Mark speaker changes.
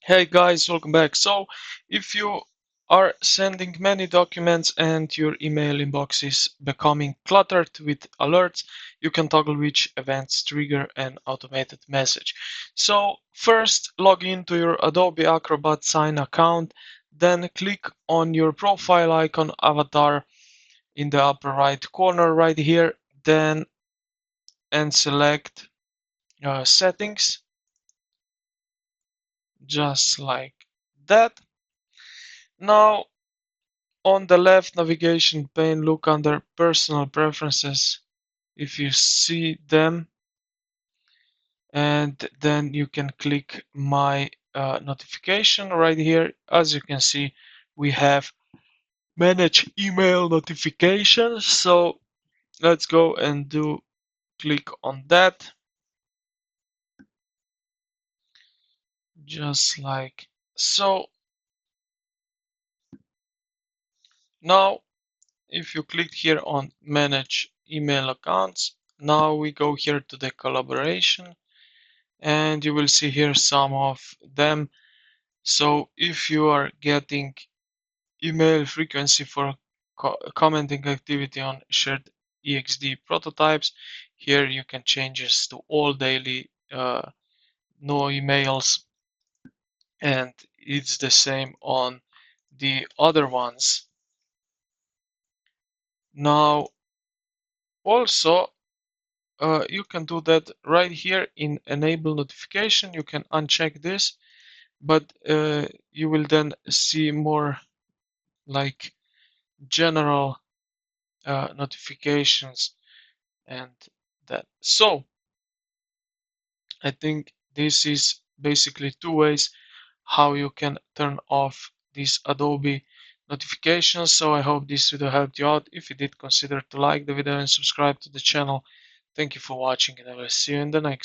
Speaker 1: Hey guys, welcome back. So, if you are sending many documents and your email inbox is becoming cluttered with alerts, you can toggle which events trigger an automated message. So, first log into your Adobe Acrobat Sign account, then click on your profile icon avatar in the upper right corner right here, then and select settings, just like that. Now, on the left navigation pane, look under Personal Preferences if you see them, and then you can click My Notification right here. As you can see, we have Manage Email Notifications. So let's go and click on that, just like so. Now, if you click here on Manage Email Accounts, now we go here to the collaboration, and you will see here some of them. So if you are getting email frequency for commenting activity on shared EXD prototypes, here you can change this to all daily, no emails, and it's the same on the other ones. Now, also, you can do that right here in enable notification. You can uncheck this, but you will then see more like general notifications and that. So I think this is basically two ways how you can turn off these Adobe notifications. So I hope this video helped you out. If you did, consider to like the video and subscribe to the channel. Thank you for watching, and I will see you in the next.